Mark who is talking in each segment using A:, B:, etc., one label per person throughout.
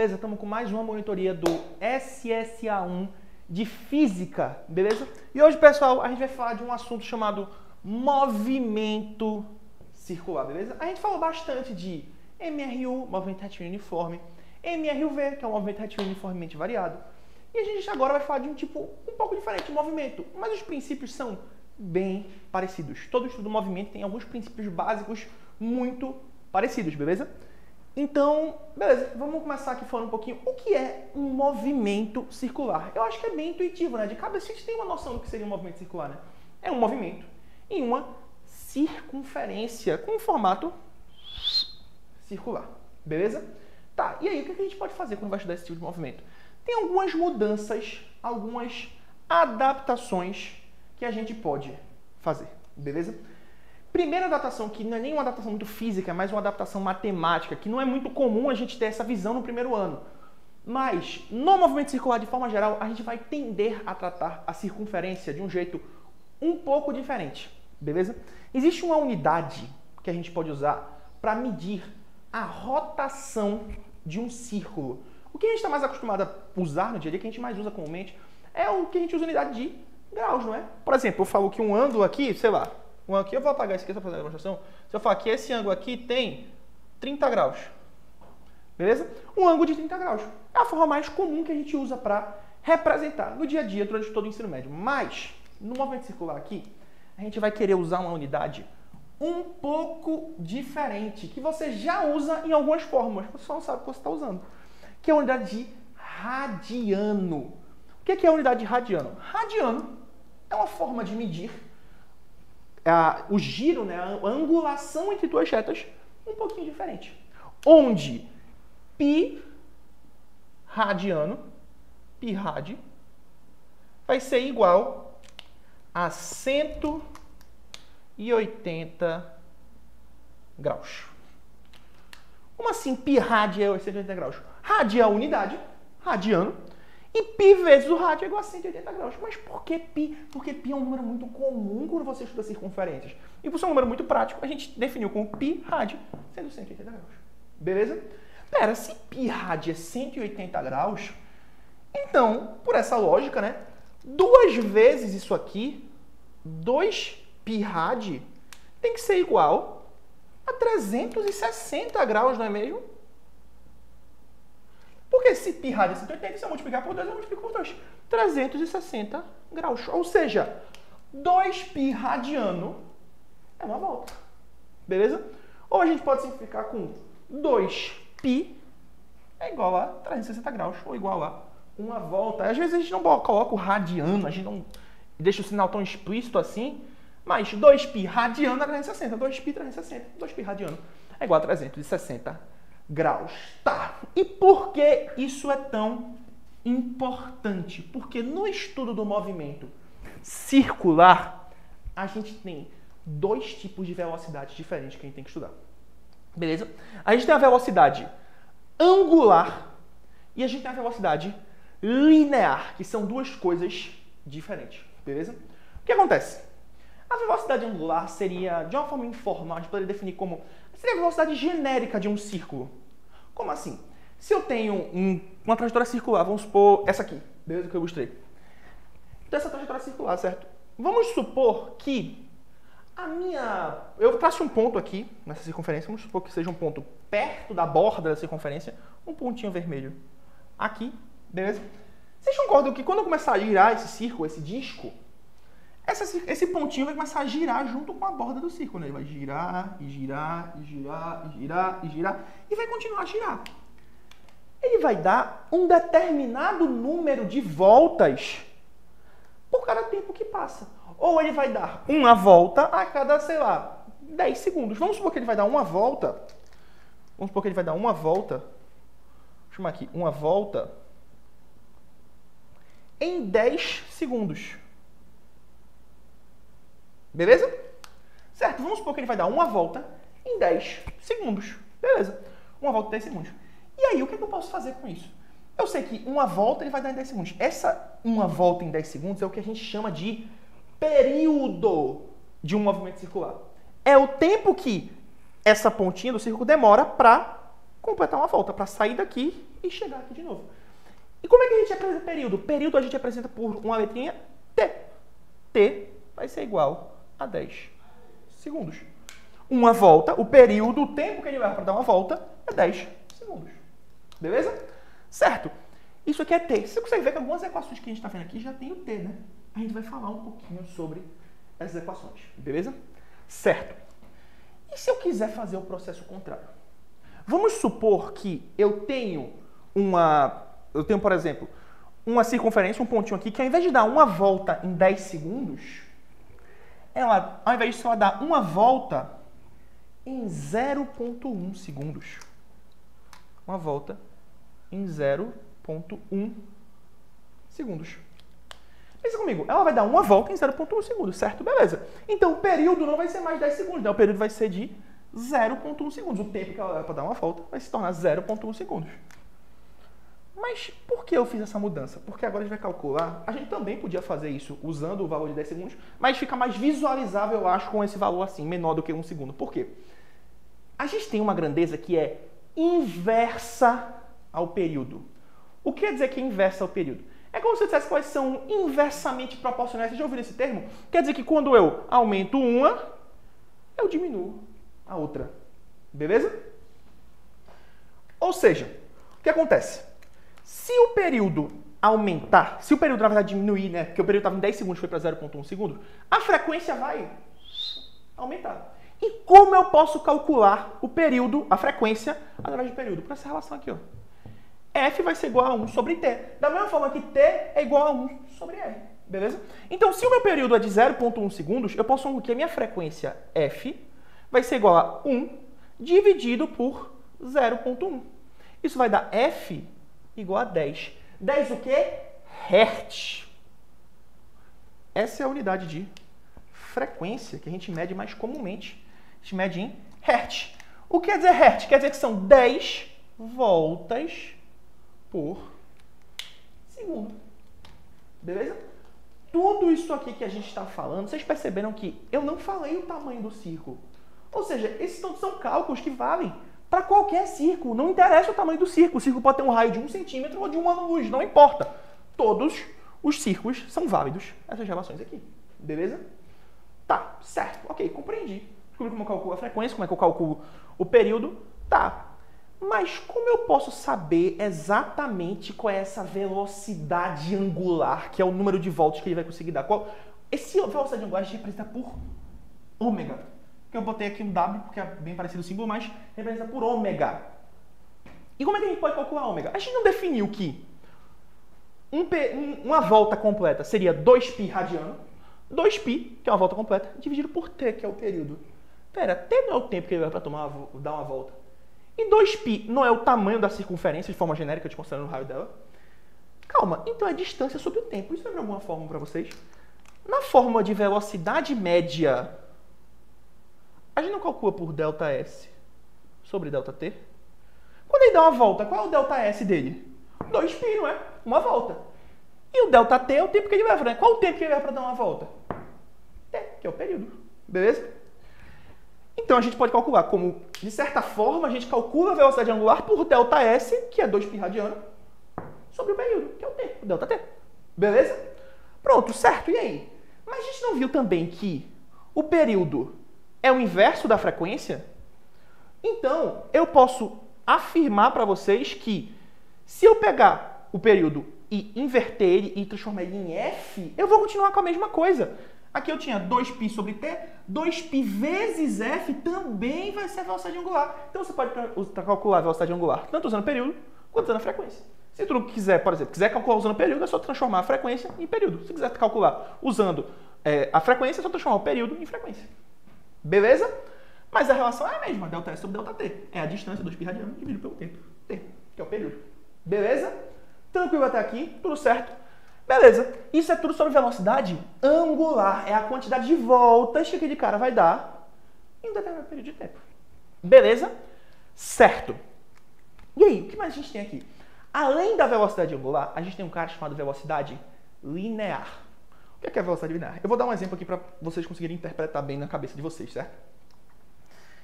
A: beleza? Estamos com mais uma monitoria do SSA1 de Física, beleza? E hoje, pessoal, a gente vai falar de um assunto chamado movimento circular, beleza? A gente falou bastante de MRU, movimento retilíneo uniforme, MRUV, que é um movimento retilíneo uniformemente variado, e a gente agora vai falar de um tipo um pouco diferente de movimento, mas os princípios são bem parecidos. Todo estudo do movimento tem alguns princípios básicos muito parecidos, beleza? Então, beleza, vamos começar aqui falando um pouquinho o que é um movimento circular. Eu acho que é bem intuitivo, né? De cabeça a gente tem uma noção do que seria um movimento circular, né? É um movimento em uma circunferência com um formato circular, beleza? Tá, e aí o que a gente pode fazer quando vai estudar esse tipo de movimento? Tem algumas mudanças, algumas adaptações que a gente pode fazer, beleza? Primeira adaptação, que não é nem uma adaptação muito física, mas uma adaptação matemática, que não é muito comum a gente ter essa visão no primeiro ano. Mas, no movimento circular, de forma geral, a gente vai tender a tratar a circunferência de um jeito um pouco diferente, beleza? Existe uma unidade que a gente pode usar para medir a rotação de um círculo. O que a gente está mais acostumado a usar no dia a dia, que a gente mais usa comumente, é o que a gente usa unidade de graus, não é? Por exemplo, eu falo que um ângulo aqui, sei lá, aqui eu vou apagar isso aqui só para fazer a demonstração. Se eu falar que esse ângulo aqui tem 30 graus, beleza? Um ângulo de 30 graus. É a forma mais comum que a gente usa para representar no dia a dia durante todo o ensino médio. Mas, no movimento circular aqui, a gente vai querer usar uma unidade um pouco diferente, que você já usa em algumas formas, você só não sabe o que você está usando, que é a unidade de radiano. O que é a unidade de radiano? Radiano é uma forma de medir o giro, né, a angulação entre duas retas, um pouquinho diferente. Onde π radiano, π rad, vai ser igual a 180 graus. Como assim π rad é 180 graus? Rad é a unidade, radiano, e π vezes o rádio é igual a 180 graus. Mas por que π? Porque π é um número muito comum quando você estuda circunferências. E por ser um número muito prático, a gente definiu como π rad sendo 180 graus. Beleza? Pera, se π rad é 180 graus, então, por essa lógica, né? 2 vezes isso aqui, 2π rad, tem que ser igual a 360 graus, não é mesmo? Porque se π rad é 180, se eu multiplicar por 2, eu multiplico por 2. 360 graus. Ou seja, 2π radiano é uma volta. Beleza? Ou a gente pode simplificar com 2π é igual a 360 graus, ou igual a uma volta. Às vezes a gente não coloca o radiano, a gente não deixa o sinal tão explícito assim, mas 2π radiano é 360, 2π 360, 2π radiano é igual a 360 graus. Tá. E por que isso é tão importante? Porque no estudo do movimento circular, a gente tem 2 tipos de velocidades diferentes que a gente tem que estudar. Beleza? A gente tem a velocidade angular e a gente tem a velocidade linear, que são 2 coisas diferentes. Beleza? O que acontece? A velocidade angular seria, de uma forma informal, a gente poderia definir como seria a velocidade genérica de um círculo. Como assim? Se eu tenho uma trajetória circular, vamos supor essa aqui, beleza? Que eu ilustrei. Então, essa trajetória circular, certo? Vamos supor que eu traço um ponto aqui nessa circunferência, vamos supor que seja um ponto perto da borda da circunferência, um pontinho vermelho aqui, beleza? Vocês concordam que quando eu começar a girar esse círculo, esse disco, esse pontinho vai começar a girar junto com a borda do círculo, né? Ele vai girar, e girar, e girar, e girar, e girar, e vai continuar a girar. Ele vai dar um determinado número de voltas por cada tempo que passa. Ou ele vai dar uma volta a cada, sei lá, 10 segundos. Vamos supor que ele vai dar uma volta. Vamos supor que ele vai dar uma volta. Vou chamar aqui, uma volta em 10 segundos. Beleza? Certo, vamos supor que ele vai dar uma volta em 10 segundos. Beleza, uma volta em 10 segundos. E aí, o que eu posso fazer com isso? Eu sei que uma volta ele vai dar em 10 segundos. Essa uma volta em 10 segundos é o que a gente chama de período de um movimento circular. É o tempo que essa pontinha do círculo demora para completar uma volta, para sair daqui e chegar aqui de novo. E como é que a gente apresenta período? Período a gente apresenta por uma letrinha T. T vai ser igual a 10 segundos. Uma volta, o período, o tempo que ele vai para dar uma volta é 10 segundos. Beleza? Certo. Isso aqui é T. Você consegue ver que algumas equações que a gente está vendo aqui já tem o T, né? A gente vai falar um pouquinho sobre essas equações. Beleza? Certo. E se eu quiser fazer o processo contrário? Vamos supor que eu tenho, por exemplo, uma circunferência, um pontinho aqui, que ao invés de dar uma volta em 10 segundos, ela, ao invés disso, ela dá uma volta em 0,1 segundos. Uma volta em 0,1 segundos. Pensa comigo, ela vai dar uma volta em 0,1 segundos, certo? Beleza. Então o período não vai ser mais 10 segundos, né? O período vai ser de 0,1 segundos. O tempo que ela leva para dar uma volta vai se tornar 0,1 segundos. Mas por que eu fiz essa mudança? Porque agora a gente vai calcular, a gente também podia fazer isso usando o valor de 10 segundos, mas fica mais visualizável, eu acho, com esse valor assim, menor do que 1 segundo. Por quê? A gente tem uma grandeza que é inversa ao período. O que quer dizer que é inversa ao período? É como se eu dissesse que elas são inversamente proporcionais. Vocês já ouviram esse termo? Quer dizer que quando eu aumento uma, eu diminuo a outra. Beleza? Ou seja, o que acontece? Se o período aumentar, se o período, na verdade, diminuir, né? Porque o período estava em 10 segundos, foi para 0,1 segundo, a frequência vai aumentar. E como eu posso calcular o período, a frequência, através do período? Por essa relação aqui, ó. F vai ser igual a 1 sobre T. Da mesma forma que T é igual a 1 sobre R. Beleza? Então, se o meu período é de 0,1 segundos, eu posso falar que a minha frequência F vai ser igual a 1 dividido por 0,1. Isso vai dar F igual a 10. 10 o quê? Hertz. Essa é a unidade de frequência que a gente mede mais comumente. A gente mede em Hertz. O que quer dizer Hertz? Quer dizer que são 10 voltas por segundo. Beleza? Tudo isso aqui que a gente está falando, vocês perceberam que eu não falei o tamanho do círculo. Ou seja, esses todos são cálculos que valem para qualquer círculo. Não interessa o tamanho do círculo. O círculo pode ter um raio de 1 centímetro ou de 1 ano-luz. Não importa. Todos os círculos são válidos, essas relações aqui. Beleza? Tá, certo. Ok, compreendi. Descobri como eu calculo a frequência, como é que eu calculo o período. Tá. Mas como eu posso saber exatamente qual é essa velocidade angular, que é o número de voltas que ele vai conseguir dar? Esse velocidade angular a gente representa por ômega. Que eu botei aqui um W, porque é bem parecido o símbolo, mas representa por ômega. E como é que a gente pode calcular ômega? A gente não definiu que uma volta completa seria 2π radiano, 2π, que é uma volta completa, dividido por t, que é o período. Pera, t não é o tempo que ele vai para dar uma volta. E 2π não é o tamanho da circunferência de forma genérica, desconsiderando o raio dela? Calma, então é distância sobre o tempo. Isso lembra alguma fórmula para vocês? Na fórmula de velocidade média, a gente não calcula por ΔS sobre ΔT? Quando ele dá uma volta, qual é o ΔS dele? 2π, não é? Uma volta. E o ΔT é o tempo que ele leva, né? Qual o tempo que ele leva para dar uma volta? T, que é o período. Beleza? Então, a gente pode calcular como, de certa forma, a gente calcula a velocidade angular por ΔS, que é 2π radiano, sobre o período, que é o T, o ΔT. Beleza? Pronto, certo. E aí? Mas a gente não viu também que o período é o inverso da frequência? Então, eu posso afirmar para vocês que se eu pegar o período e inverter ele e transformar ele em F, eu vou continuar com a mesma coisa. Aqui eu tinha 2π sobre T, 2π vezes F também vai ser a velocidade angular. Então você pode calcular a velocidade angular tanto usando período quanto usando a frequência. Se tu quiser, por exemplo, calcular usando período, é só transformar a frequência em período. Se quiser calcular usando a frequência, é só transformar o período em frequência. Beleza? Mas a relação é a mesma, ΔS sobre ΔT. É a distância 2π radiano dividido pelo tempo, T, que é o período. Beleza? Tranquilo até aqui, tudo certo. Beleza, isso é tudo sobre velocidade angular. É a quantidade de voltas que aquele cara vai dar em um determinado período de tempo. Beleza? Certo. E aí, o que mais a gente tem aqui? Além da velocidade angular, a gente tem um cara chamado velocidade linear. O que é velocidade linear? Eu vou dar um exemplo aqui para vocês conseguirem interpretar bem na cabeça de vocês, certo?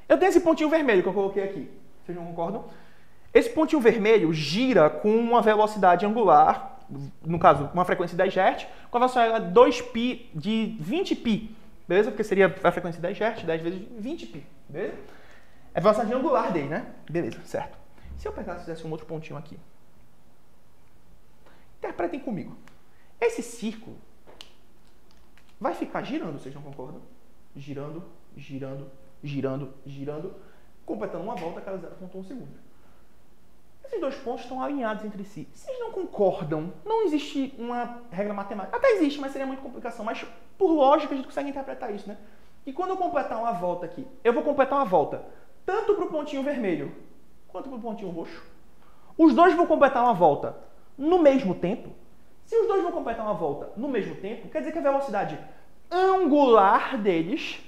A: Eu tenho esse pontinho vermelho que eu coloquei aqui. Vocês não concordam? Esse pontinho vermelho gira com uma velocidade angular, no caso, uma frequência de 10 Hz, com a velocidade de 2π de 20π, beleza? Porque seria a frequência de 10 Hz, 10 vezes 20π, beleza? É a velocidade angular dele, né? Beleza, certo. Se eu pegasse e fizesse um outro pontinho aqui, interpretem comigo. Esse círculo vai ficar girando, vocês não concordam? Girando, girando, girando, girando, completando uma volta a cada 0,1 segundo. Esses dois pontos estão alinhados entre si. Vocês não concordam? Não existe uma regra matemática. Até existe, mas seria muita complicação. Mas, por lógica, a gente consegue interpretar isso, né? E quando eu completar uma volta aqui, eu vou completar uma volta tanto para o pontinho vermelho quanto para o pontinho roxo. Os dois vão completar uma volta no mesmo tempo. Se os dois vão completar uma volta no mesmo tempo, quer dizer que a velocidade angular deles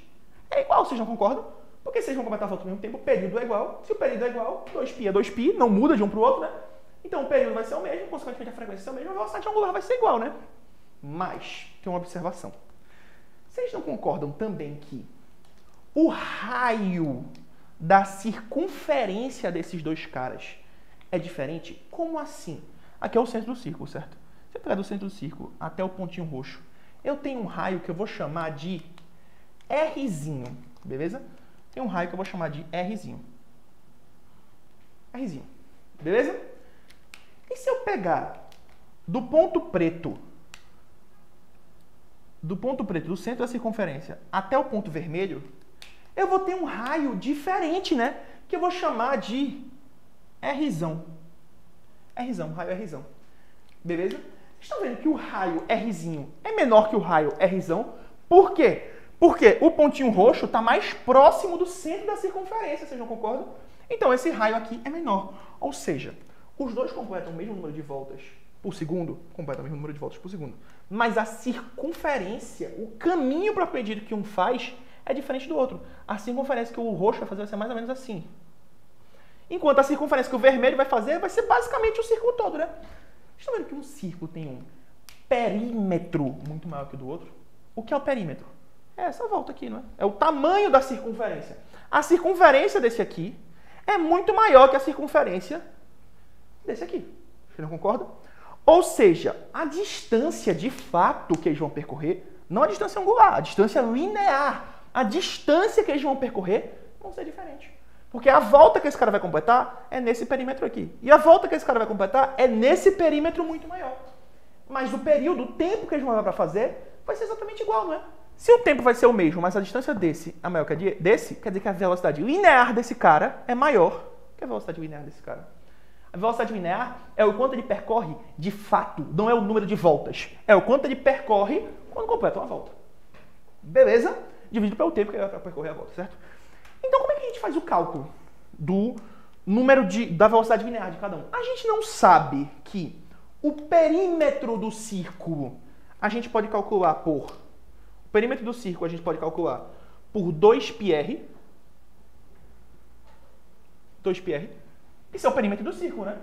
A: é igual. Vocês não concordam? Porque vocês vão completar a volta ao mesmo tempo, o período é igual. Se o período é igual, 2π é 2π, não muda de um para o outro, né? Então o período vai ser o mesmo, consequentemente a frequência vai ser a mesma, a velocidade angular vai ser igual, né? Mas, tem uma observação. Vocês não concordam também que o raio da circunferência desses dois caras é diferente? Como assim? Aqui é o centro do círculo, certo? Se eu pegar do centro do círculo até o pontinho roxo, eu tenho um raio que eu vou chamar de Rzinho, beleza? Tem um raio que eu vou chamar de Rzinho. Rzinho, beleza? E se eu pegar do ponto preto, do centro da circunferência até o ponto vermelho, eu vou ter um raio diferente, né? Que eu vou chamar de Rzão. Rzão, raio Rzão. Beleza? Estão vendo que o raio Rzinho é menor que o raio Rzão? Por quê? Porque o pontinho roxo está mais próximo do centro da circunferência, vocês não concordam? Então esse raio aqui é menor. Ou seja, os dois completam o mesmo número de voltas por segundo, completam o mesmo número de voltas por segundo. Mas a circunferência, o caminho para pedir que um faz, é diferente do outro. A circunferência que o roxo vai fazer vai ser mais ou menos assim. Enquanto a circunferência que o vermelho vai fazer vai ser basicamente o círculo todo, né? Estão vendo que um círculo tem um perímetro muito maior que o do outro? O que é o perímetro? É essa volta aqui, não é? É o tamanho da circunferência. A circunferência desse aqui é muito maior que a circunferência desse aqui. Você não concorda? Ou seja, a distância de fato que eles vão percorrer, não a distância angular, a distância linear, a distância que eles vão percorrer vão ser diferentes. Porque a volta que esse cara vai completar é nesse perímetro aqui. E a volta que esse cara vai completar é nesse perímetro muito maior. Mas o período, o tempo que eles vão levar para fazer, vai ser exatamente igual, não é? Se o tempo vai ser o mesmo, mas a distância desse é maior que a desse, quer dizer que a velocidade linear desse cara é maior que a velocidade linear desse cara. A velocidade linear é o quanto ele percorre de fato, não é o número de voltas. É o quanto ele percorre quando completa uma volta. Beleza? Dividido pelo tempo que ele vai percorrer a volta, certo? Então como é que a gente faz o cálculo do número da velocidade linear de cada um? A gente não sabe que o perímetro do círculo a gente pode calcular por... O perímetro do círculo a gente pode calcular por 2πr. 2πr. Esse é o perímetro do círculo, né?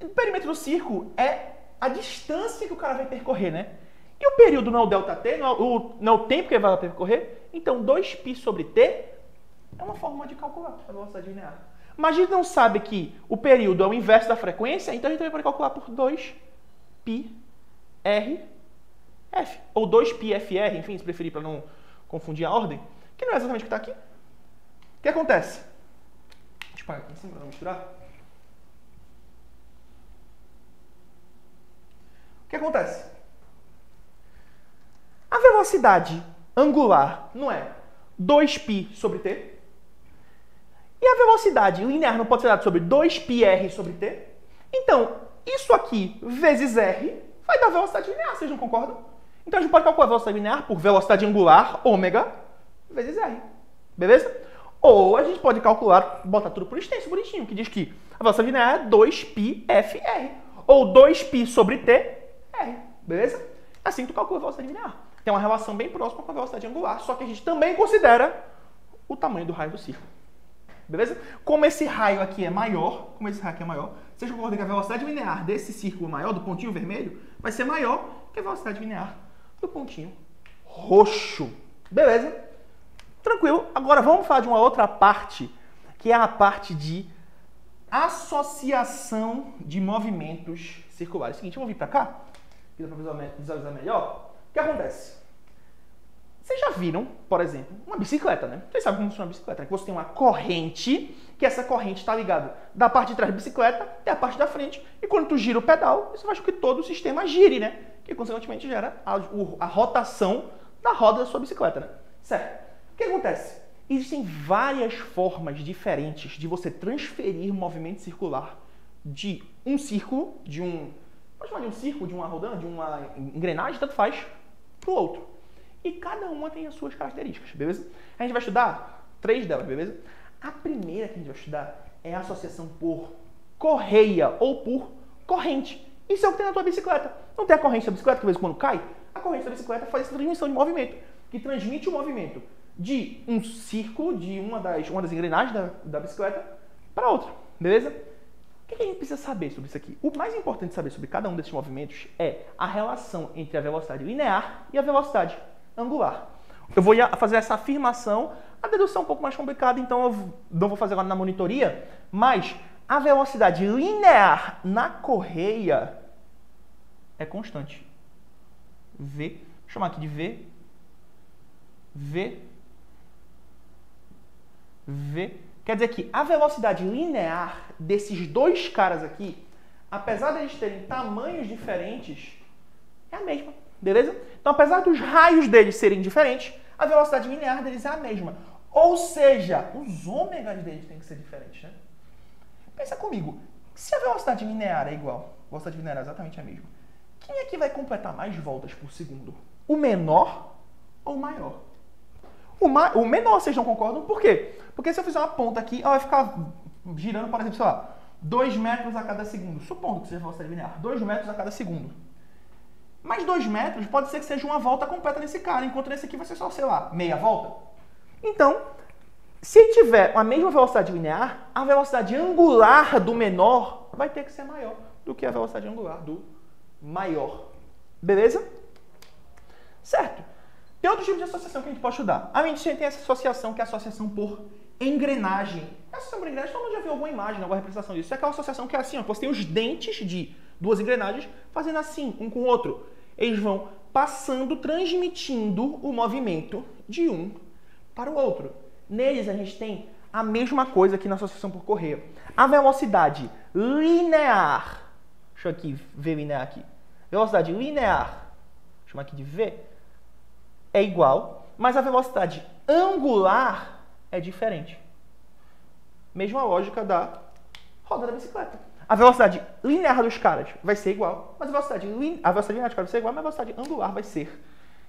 A: O perímetro do círculo é a distância que o cara vai percorrer, né? E o período não é o ΔT, não é o tempo que ele vai percorrer. Então, 2π sobre t é uma forma de calcular a velocidade linear. Mas a gente não sabe que o período é o inverso da frequência, então a gente também pode calcular por 2πr F, ou 2πfr, enfim, se preferir para não confundir a ordem, que não é exatamente o que está aqui. O que acontece? Deixa eu pagar aqui em cima para não misturar. O que acontece? A velocidade angular não é 2π sobre t? E a velocidade linear não pode ser dada sobre 2πr sobre t? Então, isso aqui vezes r vai dar velocidade linear, vocês não concordam? Então a gente pode calcular a velocidade linear por velocidade angular, ômega, vezes r. Beleza? Ou a gente pode calcular, botar tudo por extenso, bonitinho, que diz que a velocidade linear é 2πfr. Ou 2π sobre t, r. Beleza? Assim tu calcula a velocidade linear. Tem uma relação bem próxima com a velocidade angular, só que a gente também considera o tamanho do raio do círculo. Beleza? Como esse raio aqui é maior, vocês concordam que a velocidade linear desse círculo maior, do pontinho vermelho, vai ser maior que a velocidade linear do pontinho roxo. Beleza? Tranquilo. Agora vamos falar de uma outra parte, que é a parte de associação de movimentos circulares. Seguinte, vamos vir para cá, que dá para visualizar melhor. O que acontece? Vocês já viram, por exemplo, uma bicicleta, né? Vocês sabem como funciona uma bicicleta, né? Que você tem uma corrente, que essa corrente está ligada da parte de trás da bicicleta até a parte da frente, e quando tu gira o pedal, isso faz com que todo o sistema gire, né? Que consequentemente gera a rotação da roda da sua bicicleta, né? Certo. O que acontece? Existem várias formas diferentes de você transferir movimento circular de um círculo, pode chamar de um círculo, de uma rodana, de uma engrenagem, tanto faz, para o outro. E cada uma tem as suas características, beleza? A gente vai estudar 3 delas, beleza? A primeira que a gente vai estudar é a associação por correia ou por corrente. Isso é o que tem na tua bicicleta. Não tem a corrente da bicicleta que, de vez em quando, cai? A corrente da bicicleta faz essa transmissão de movimento, que transmite o movimento de um círculo, de uma das engrenagens da bicicleta, para outra, beleza? O que a gente precisa saber sobre isso aqui? O mais importante saber sobre cada um desses movimentos é a relação entre a velocidade linear e a velocidade angular. Eu vou fazer essa afirmação, a dedução é um pouco mais complicada, então eu não vou fazer agora na monitoria, mas a velocidade linear na correia é constante. V, vou chamar aqui de V, quer dizer que a velocidade linear desses dois caras aqui, apesar de eles terem tamanhos diferentes, é a mesma, beleza? Então, apesar dos raios deles serem diferentes, a velocidade linear deles é a mesma. Ou seja, os ômegas deles têm que ser diferentes, né? Pensa comigo, se a velocidade linear é igual, a velocidade linear é exatamente a mesma, quem é que vai completar mais voltas por segundo? O menor ou o maior? O menor, vocês não concordam? Por quê? Porque se eu fizer uma ponta aqui, ela vai ficar girando, por exemplo, sei lá, 2 metros a cada segundo. Supondo que seja velocidade linear, 2 metros a cada segundo. Mas 2 metros pode ser que seja uma volta completa nesse cara, enquanto nesse aqui vai ser só, sei lá, meia volta. Então, se ele tiver a mesma velocidade linear, a velocidade angular do menor vai ter que ser maior do que a velocidade angular do maior. Beleza? Certo. Tem outro tipo de associação que a gente pode estudar. A gente tem essa associação que é a associação por engrenagem. A associação por engrenagem, todo mundo já viu alguma imagem, alguma representação disso. É aquela associação que é assim, ó, você tem os dentes de 2 engrenagens fazendo assim, um com o outro. Eles vão passando, transmitindo o movimento de um para o outro. Neles a gente tem a mesma coisa aqui na associação por correia. A velocidade linear, deixa eu aqui ver linear aqui. Velocidade linear, vou chamar aqui de V, é igual, mas a velocidade angular é diferente. Mesma lógica da roda da bicicleta. A velocidade linear dos caras vai ser igual, mas a velocidade linear dos caras vai ser igual, mas a velocidade angular vai ser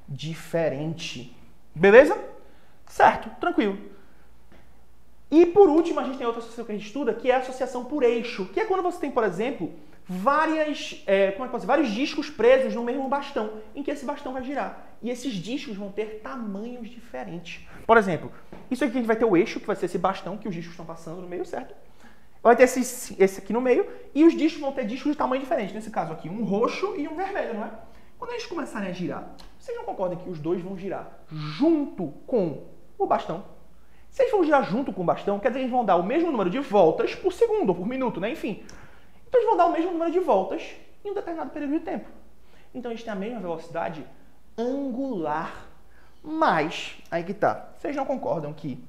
A: diferente. Beleza? Certo, tranquilo. E por último, a gente tem outra associação que a gente estuda, que é a associação por eixo, que é quando você tem, por exemplo, vários discos presos no mesmo bastão, em que esse bastão vai girar. E esses discos vão ter tamanhos diferentes. Por exemplo, isso aqui a gente vai ter o eixo, que vai ser esse bastão que os discos estão passando no meio, certo? Vai ter esse aqui no meio, e os discos vão ter discos de tamanho diferente. Nesse caso aqui, um roxo e um vermelho, não é? Quando eles começarem a girar, vocês não concordam que os dois vão girar junto com o bastão? Se eles vão girar junto com o bastão, quer dizer que eles vão dar o mesmo número de voltas por segundo, ou por minuto, né? Enfim. Então eles vão dar o mesmo número de voltas em um determinado período de tempo. Então eles têm a mesma velocidade angular. Mas, aí que tá. Vocês não concordam que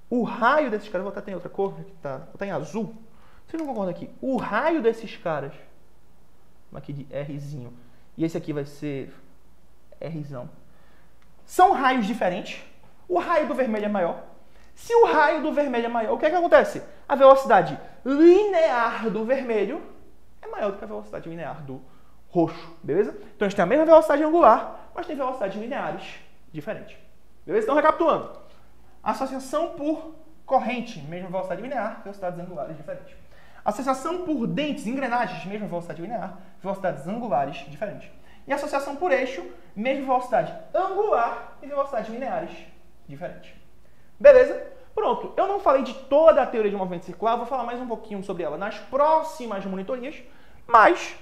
A: o raio desses caras... Vou até ter outra cor, que tá em azul. Vocês não concordam que o raio desses caras... Vamos aqui de Rzinho. E esse aqui vai ser Rzão. São raios diferentes. O raio do vermelho é maior. Se o raio do vermelho é maior, o que é que acontece? A velocidade linear do vermelho é maior do que a velocidade linear do roxo, beleza? Então a gente tem a mesma velocidade angular, mas tem velocidades lineares diferentes. Beleza? Então, recapitulando. Associação por corrente, mesma velocidade linear, velocidades angulares diferentes. Associação por dentes, engrenagens, mesma velocidade linear, velocidades angulares diferentes. E associação por eixo, mesma velocidade angular e velocidades lineares diferentes. Beleza? Pronto. Eu não falei de toda a teoria de movimento circular, vou falar mais um pouquinho sobre ela nas próximas monitorias, mas,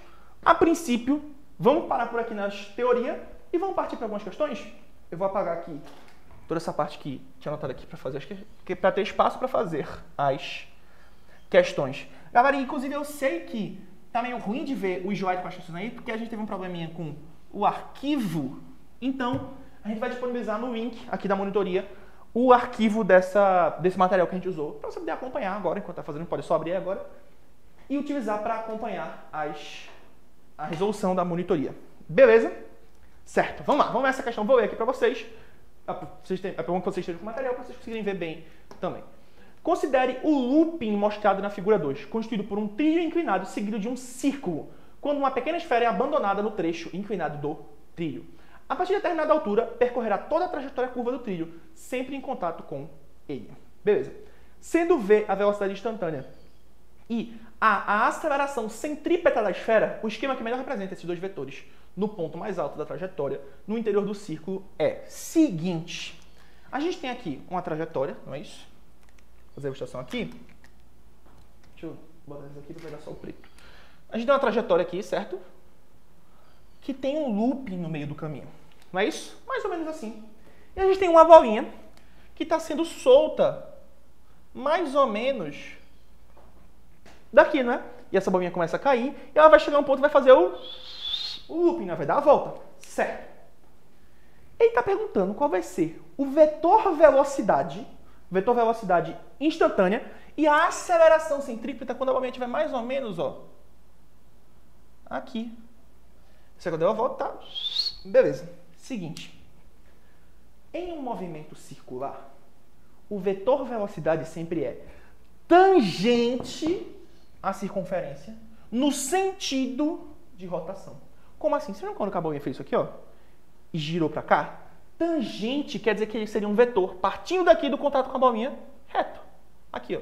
A: a princípio, vamos parar por aqui nas teorias e vamos partir para algumas questões. Eu vou apagar aqui toda essa parte que tinha anotado aqui para fazer, acho que para ter espaço para fazer as questões. Galera, inclusive eu sei que tá meio ruim de ver o slide com as questões aí, porque a gente teve um probleminha com o arquivo. Então, a gente vai disponibilizar no link aqui da monitoria o arquivo desse material que a gente usou, para você poder acompanhar agora, enquanto tá fazendo, pode só abrir agora, e utilizar para acompanhar a resolução da monitoria. Beleza? Certo, vamos lá, vamos ver essa questão, vou ler aqui para vocês. É bom que vocês estejam com o material para vocês conseguirem ver bem também. Considere o looping mostrado na figura 2, constituído por um trilho inclinado seguido de um círculo, quando uma pequena esfera é abandonada no trecho inclinado do trilho. A partir de determinada altura, percorrerá toda a trajetória curva do trilho, sempre em contato com ele. Beleza. Sendo V a velocidade instantânea e a aceleração centrípeta da esfera, o esquema que melhor representa esses dois vetores no ponto mais alto da trajetória, no interior do círculo, é seguinte. A gente tem aqui uma trajetória, não é isso? Vou fazer a ilustração aqui. Deixa eu botar isso aqui para pegar só o preto. A gente tem uma trajetória aqui, certo? Que tem um looping no meio do caminho. Não é isso? Mais ou menos assim. E a gente tem uma bolinha que está sendo solta mais ou menos daqui, não é? E essa bolinha começa a cair e ela vai chegar a um ponto e vai fazer o looping, né? Vai dar a volta. Certo. Ele está perguntando qual vai ser o vetor velocidade instantânea e a aceleração centrípeta quando a bolinha estiver mais ou menos, ó, aqui. Você deu a volta, tá? Beleza. Seguinte. Em um movimento circular, o vetor velocidade sempre é tangente à circunferência no sentido de rotação. Como assim? Você não quando a bolinha fez isso aqui, ó, e girou para cá? Tangente quer dizer que ele seria um vetor partindo daqui do contato com a bolinha reto. Aqui, ó.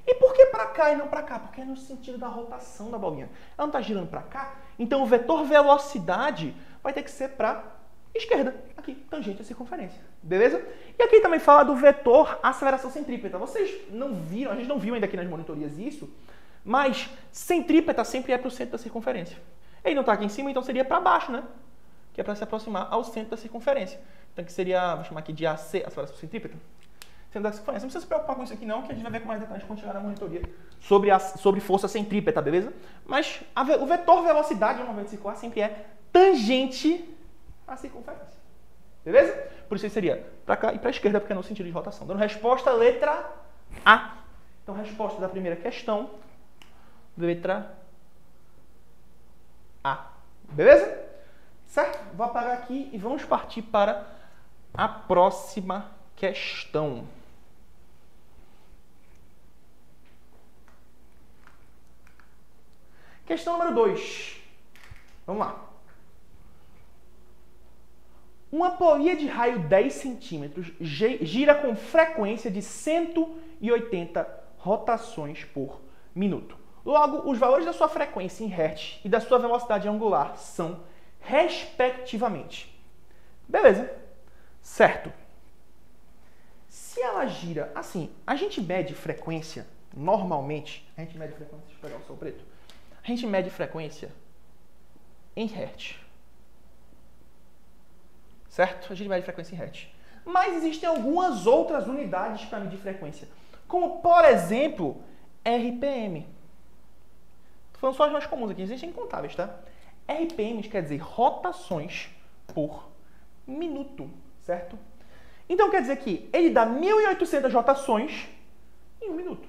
A: E por que para cá e não para cá? Porque é no sentido da rotação da bolinha. Ela não está girando para cá, então o vetor velocidade vai ter que ser para esquerda, aqui, tangente à circunferência. Beleza? E aqui também fala do vetor aceleração centrípeta. Vocês não viram, a gente não viu ainda aqui nas monitorias isso, mas centrípeta sempre é para o centro da circunferência. Ele não está aqui em cima, então seria para baixo, né? Que é para se aproximar ao centro da circunferência. Então que seria, vou chamar aqui de AC, aceleração centrípeta. Centro da circunferência. Não precisa se preocupar com isso aqui não, que a gente vai ver com mais detalhes quando chegar na monitoria sobre força centrípeta, beleza? Mas o vetor velocidade no movimento circular sempre é tangente à circunferência. Beleza? Por isso seria para cá e para a esquerda, porque é no sentido de rotação. Dando resposta, letra A. Então, resposta da primeira questão, letra A. Beleza? Certo? Vou apagar aqui e vamos partir para a próxima questão. Questão número 2. Vamos lá. Uma polia de raio 10 centímetros gira com frequência de 180 rotações por minuto. Logo, os valores da sua frequência em Hertz e da sua velocidade angular são respectivamente. Beleza. Certo. Se ela gira assim, a gente mede frequência, normalmente, a gente mede frequência, deixa eu pegar o sol preto, a gente mede frequência em Hertz. Certo? A gente mede frequência em Hertz. Mas existem algumas outras unidades para medir frequência, como, por exemplo, RPM. Estou falando só as mais comuns aqui, existem incontáveis, tá? RPM quer dizer rotações por minuto, certo? Então quer dizer que ele dá 1.800 rotações em um minuto.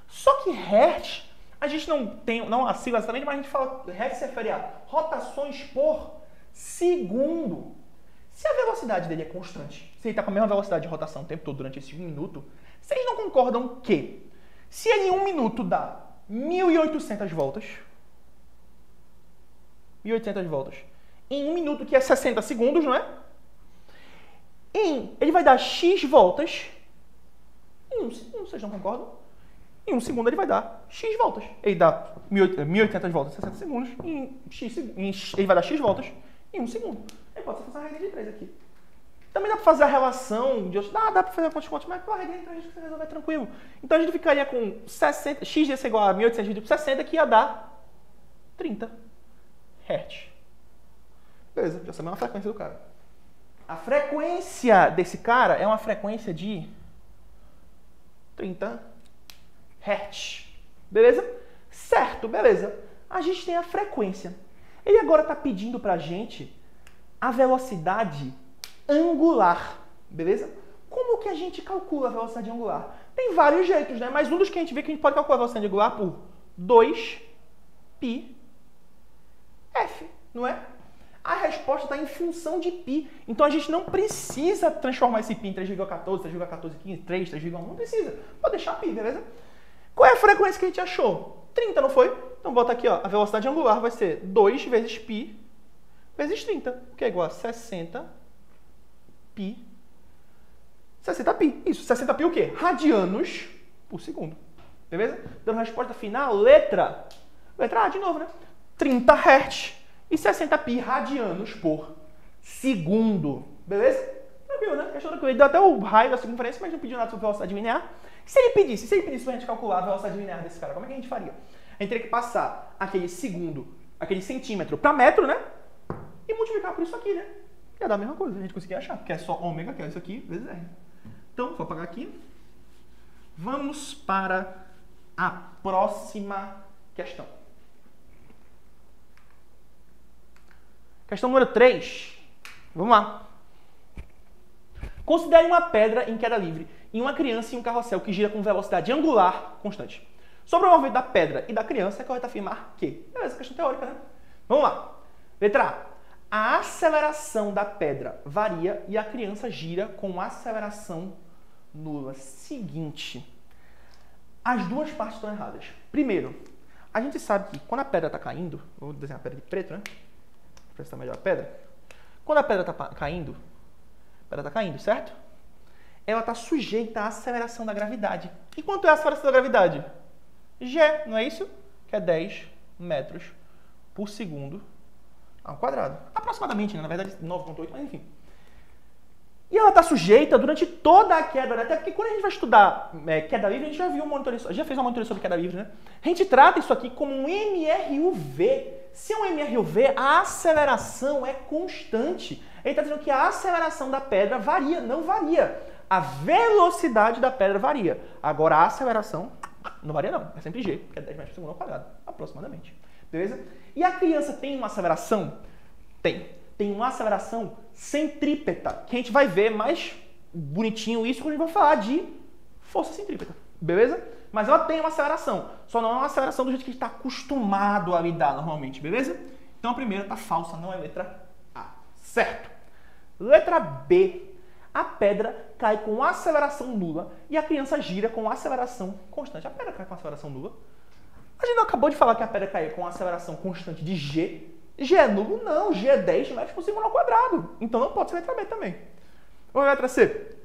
A: Só que Hertz, a gente não tem, não a sigla exatamente, mas a gente fala, Hertz se refere a rotações por segundo. Se a velocidade dele é constante, se ele está com a mesma velocidade de rotação o tempo todo durante esse 1 minuto, vocês não concordam que se ele em 1 minuto dá 1.800 voltas, em 1 minuto, que é 60 segundos, não é? Ele vai dar X voltas em 1 segundo, vocês não concordam? Em 1 segundo ele vai dar X voltas. Ele dá 1.800 voltas em 60 segundos, ele vai dar X voltas em 1 segundo. Aí pode fazer uma regra de 3 aqui. Também dá para fazer a relação de outros. Dá para fazer contas, mas pela regra de 3 você resolver tranquilo. Então a gente ficaria com 60, X ia ser igual a 1.800 dividido por 60, que ia dar 30 Hz. Beleza, já sabemos a frequência do cara. A frequência desse cara é uma frequência de 30 Hz. Beleza? Certo, beleza. A gente tem a frequência. Ele agora está pedindo para a gente a velocidade angular. Beleza? Como que a gente calcula a velocidade angular? Tem vários jeitos, né? Mas um dos que a gente vê que a gente pode calcular a velocidade angular por 2πf, não é? A resposta está em função de π. Então a gente não precisa transformar esse π em 3,14, 3,1415, 3, 3,1. Não precisa. Pode deixar π, beleza? Qual é a frequência que a gente achou? 30, não foi? Então bota aqui, ó. A velocidade angular vai ser 2 vezes π vezes 30, que é igual a 60π. 60π. Isso, 60π o quê? Radianos por segundo. Beleza? Dando a resposta final, letra A de novo, né? 30 Hz e 60π radianos por segundo. Beleza? Tranquilo, né? Questão tranquila. Ele deu até o raio da circunferência, mas não pediu nada sobre velocidade linear. Se ele pedisse pra gente calcular a velocidade linear desse cara, como é que a gente faria? A gente teria que passar aquele segundo, aquele centímetro para metro, né? E multiplicar por isso aqui, né? Ia dar a mesma coisa, a gente conseguia achar, porque é só ômega, que é isso aqui, vezes R. Então, vou apagar aqui. Vamos para a próxima questão. Questão número 3. Vamos lá. Considere uma pedra em queda livre e uma criança em um carrossel que gira com velocidade angular constante. Sobre o movimento da pedra e da criança, é correto afirmar que... Beleza, questão teórica, né? Vamos lá. Letra A. A aceleração da pedra varia e a criança gira com aceleração nula. Seguinte. As duas partes estão erradas. Primeiro, a gente sabe que quando a pedra está caindo... Vou desenhar a pedra de preto, né? Para ver se está melhor a pedra. Quando a pedra está caindo, certo? Ela está sujeita à aceleração da gravidade. E quanto é a aceleração da gravidade? G, não é isso? Que é 10 metros por segundo ao quadrado. Aproximadamente, né? Na verdade 9,8, mas enfim. E ela está sujeita durante toda a queda, né? Até porque quando a gente vai estudar queda livre, a gente já viu já fez uma monitoria sobre queda livre, né? A gente trata isso aqui como um MRUV. Se é um MRUV, a aceleração é constante. Ele está dizendo que a aceleração da pedra varia, não varia. A velocidade da pedra varia. Agora a aceleração não varia não, é sempre G, que é 10 metros por segundo ao quadrado, aproximadamente. Beleza? E a criança tem uma aceleração? Tem. Tem uma aceleração centrípeta, que a gente vai ver mais bonitinho isso quando a gente vai falar de força centrípeta. Beleza? Mas ela tem uma aceleração, só não é uma aceleração do jeito que a gente está acostumado a lidar normalmente, beleza? Então a primeira está falsa, não é letra A. Certo. Letra B. A pedra cai com aceleração nula e a criança gira com aceleração constante. A pedra cai com aceleração nula? A gente não acabou de falar que a pedra cai com aceleração constante de G? G é nulo? Não, G é 10 metros por segundo ao quadrado. Então não pode ser letra B também. Ou letra C?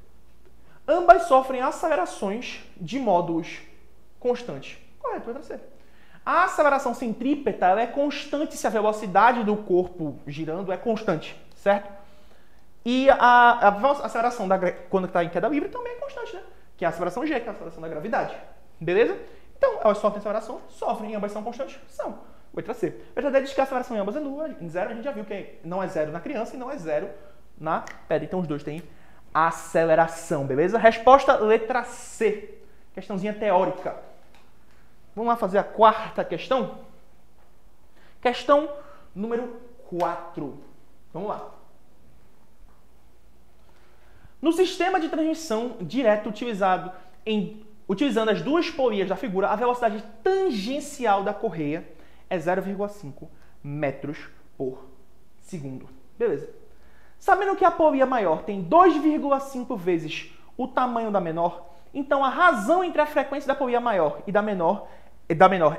A: Ambas sofrem acelerações de módulos constantes. Correto, letra C. A aceleração centrípeta ela é constante se a velocidade do corpo girando é constante, certo? E a aceleração quando está em queda livre também é constante, né? Que é a aceleração G, que é a aceleração da gravidade. Beleza? Então, elas sofrem aceleração, sofrem, ambas são constantes? São. Letra C. Letra D diz que a aceleração em ambas é nula, em zero, a gente já viu que não é zero na criança e não é zero na pedra. Então, os dois têm aceleração, beleza? Resposta letra C. Questãozinha teórica. Vamos lá fazer a quarta questão? Questão número 4. Vamos lá. No sistema de transmissão direta utilizando as duas polias da figura, a velocidade tangencial da correia é 0,5 metros por segundo. Beleza. Sabendo que a polia maior tem 2,5 vezes o tamanho da menor, então a razão entre a frequência da polia maior e da menor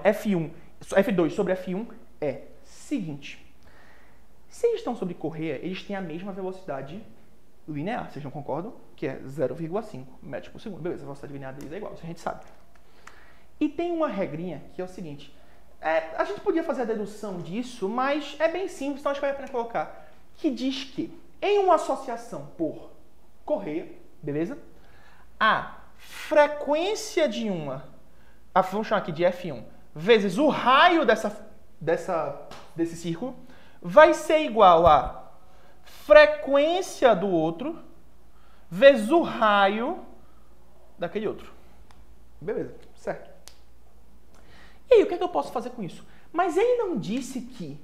A: F2 sobre F1 é seguinte. Se eles estão sobre correia, eles têm a mesma velocidade linear, vocês não concordam? Que é 0,5 metros por segundo. Beleza, a velocidade linear deles é igual, isso a gente sabe. E tem uma regrinha que é o seguinte. A gente podia fazer a dedução disso, mas é bem simples, então acho que vale a pena colocar. Que diz que, em uma associação por correia, beleza? A frequência de vamos chamar aqui de F1, vezes o raio desse círculo, vai ser igual a frequência do outro vezes o raio daquele outro. Beleza, certo. E aí, o que é que eu posso fazer com isso? Mas ele não disse que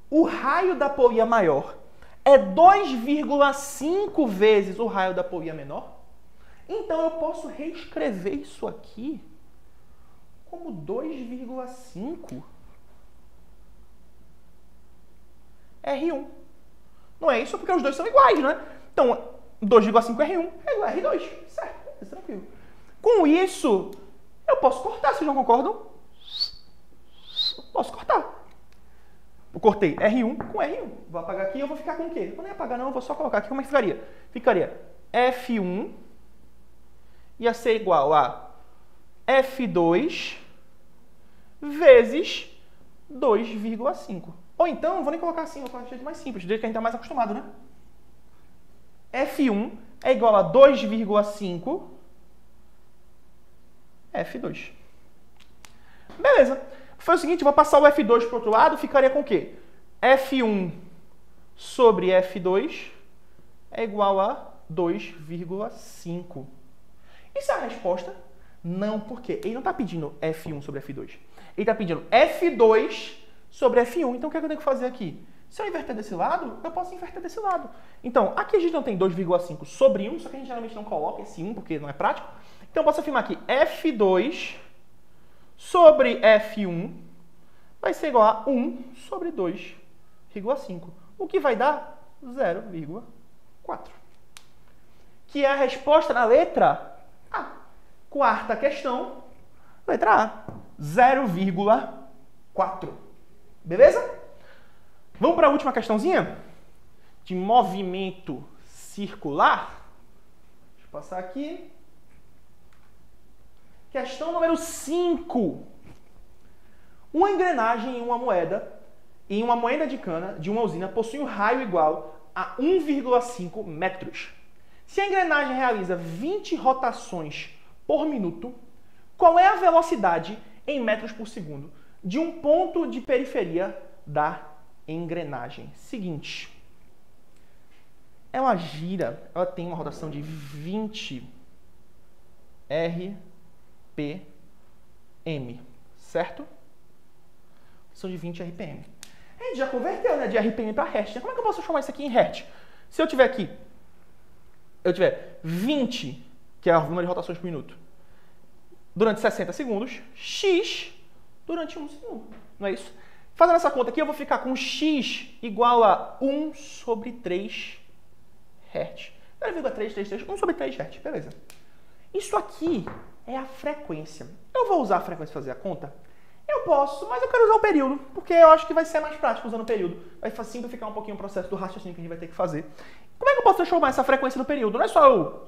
A: o raio da polia maior é 2,5 vezes o raio da polia menor? Então, eu posso reescrever isso aqui como 2,5 R1. Não é isso? Porque os dois são iguais, né? Então, 2,5 R1 é igual a R2. Certo? Tranquilo. Com isso, eu posso cortar, vocês não concordam? Posso cortar. Eu cortei R1 com R1. Vou apagar aqui e eu vou ficar com o quê? Eu vou nem apagar não, eu vou só colocar aqui. Como é que ficaria? Ficaria F1 ia ser igual a F2 vezes 2,5. Ou então, não vou nem colocar assim, vou colocar de jeito mais simples, do jeito que a gente está mais acostumado, né? F1 é igual a 2,5 F2. Beleza. Foi o seguinte, vou passar o F2 para o outro lado, ficaria com o quê? F1 sobre F2 é igual a 2,5. Isso é a resposta? Não, porque ele não está pedindo F1 sobre F2. Ele está pedindo F2 sobre F1. Então, o que é que eu tenho que fazer aqui? Se eu inverter desse lado, eu posso inverter desse lado. Então, aqui a gente não tem 2,5 sobre 1, só que a gente geralmente não coloca esse 1, porque não é prático. Então, eu posso afirmar aqui F2 sobre F1 vai ser igual a 1 sobre 2,5. O que vai dar 0,4. Que é a resposta na letra A. Quarta questão, letra A. 0,4. Beleza? Vamos para a última questãozinha? De movimento circular. Deixa eu passar aqui. Questão número 5. Uma engrenagem em uma moeda de cana de uma usina possui um raio igual a 1,5 metros. Se a engrenagem realiza 20 rotações por minuto, qual é a velocidade em metros por segundo de um ponto de periferia da engrenagem? Seguinte, ela gira, ela tem uma rotação de 20 RPM, certo? São de 20 RPM. A gente já converteu, né, de RPM para Hertz. Como é que eu posso transformar isso aqui em Hertz? Se eu tiver aqui, eu tiver 20, que é o número de rotações por minuto, durante 60 segundos, X durante 1 segundo. Não é isso? Fazendo essa conta aqui, eu vou ficar com X igual a 1 sobre 3 Hz. 0,333, 1 sobre 3 Hz. Beleza. Isso aqui é a frequência. Eu vou usar a frequência para fazer a conta? Eu posso, mas eu quero usar o período, porque eu acho que vai ser mais prático usando o período. Vai simplificar um pouquinho o processo do raciocínio que a gente vai ter que fazer. Como é que eu posso transformar essa frequência no período? Não é só eu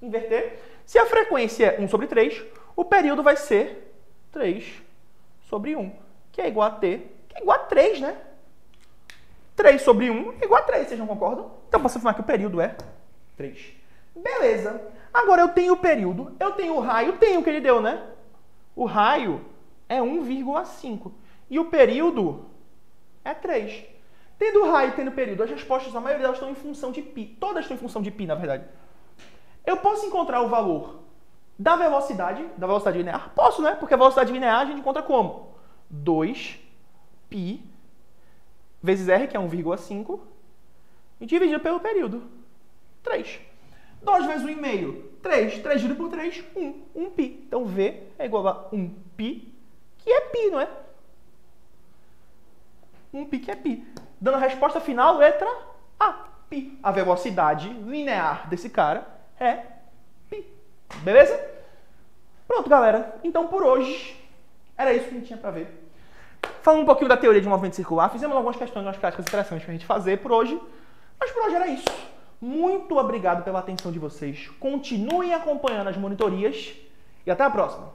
A: inverter. Se a frequência é 1 sobre 3, o período vai ser 3 sobre 1, que é igual a T, que é igual a 3, né? 3 sobre 1 é igual a 3, vocês não concordam? Então, eu posso afirmar que o período é 3. Beleza. Agora, eu tenho o período, eu tenho o raio, tenho o que ele deu, né? O raio é 1,5. E o período é 3. Tendo o raio e tendo o período, as respostas, a maioria delas estão em função de π. Todas estão em função de π, na verdade. Eu posso encontrar o valor da velocidade linear? Posso, né? Porque a velocidade linear a gente encontra como? 2π vezes r, que é 1,5, e dividido pelo período. 3. 2 vezes 1,5. 3. 3 dividido por 3, 1. 1π. Então, V é igual a 1π, que é π, não é? 1π, que é π. Dando a resposta final, letra A, π. A velocidade linear desse cara é π. Beleza? Pronto, galera. Então, por hoje, era isso que a gente tinha para ver. Falando um pouquinho da teoria de movimento circular, fizemos algumas questões, umas práticas interessantes para a gente fazer por hoje. Mas por hoje era isso. Muito obrigado pela atenção de vocês. Continuem acompanhando as monitorias e até a próxima.